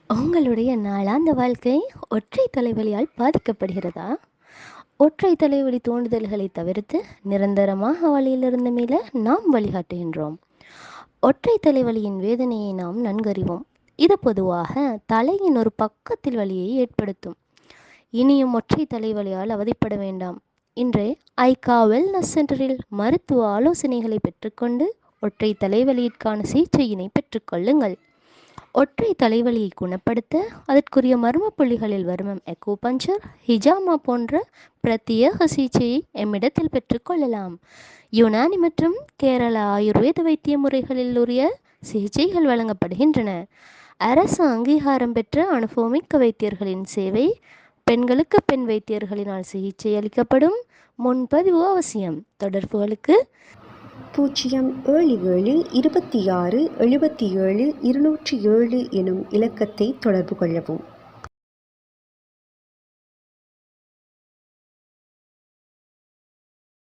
உங்களுடைய நாளாந்த வாழ்க்கை ஒற்றை தலைவலியால் பாதிக்கப்படுகிறதா? ஒற்றை தலைவலி தூண்டுதல்களை தவிர்த்து நிரந்தரமாக வலியிலிருந்து மீள நாம் வழிகாட்டுகின்றோம். ஒற்றை தலைவலியின் வேதனையை நாம் நன்கறிவோம். இது பொதுவாக தலையின் ஒரு பக்கத்தில் வலியை ஏற்படுத்தும். இனியும் ஒற்றை தலைவலியால் அவதிப்பட வேண்டாம். இன்றே ஐகா வெல்னஸ் சென்டரில் மருத்துவ ஆலோசனைகளை பெற்றுக்கொண்டு ஒற்றை தலைவலியிற்கான சிகிச்சையினை பெற்றுக்கொள்ளுங்கள். ஒற்றை தலைவலியை குணப்படுத்த அதற்குரிய மர்ம புள்ளிகளில் வருமம் எக்கோபஞ்சர், ஹிஜாமா போன்ற பிரத்யேக சிகிச்சையை எம்மிடத்தில் பெற்றுக்கொள்ளலாம். யுனானி மற்றும் கேரள ஆயுர்வேத வைத்திய முறைகளில் உரிய சிகிச்சைகள் வழங்கப்படுகின்றன. அரசு அங்கீகாரம் பெற்ற அனுபவமிக்க வைத்தியர்களின் சேவை. பெண்களுக்கு பெண் வைத்தியர்களினால் சிகிச்சை அளிக்கப்படும். முன்பதிவு அவசியம். தொடர்புகளுக்கு 077 26 77 207 எனும் இலக்கத்தை தொடர்பு கொள்ளவும்.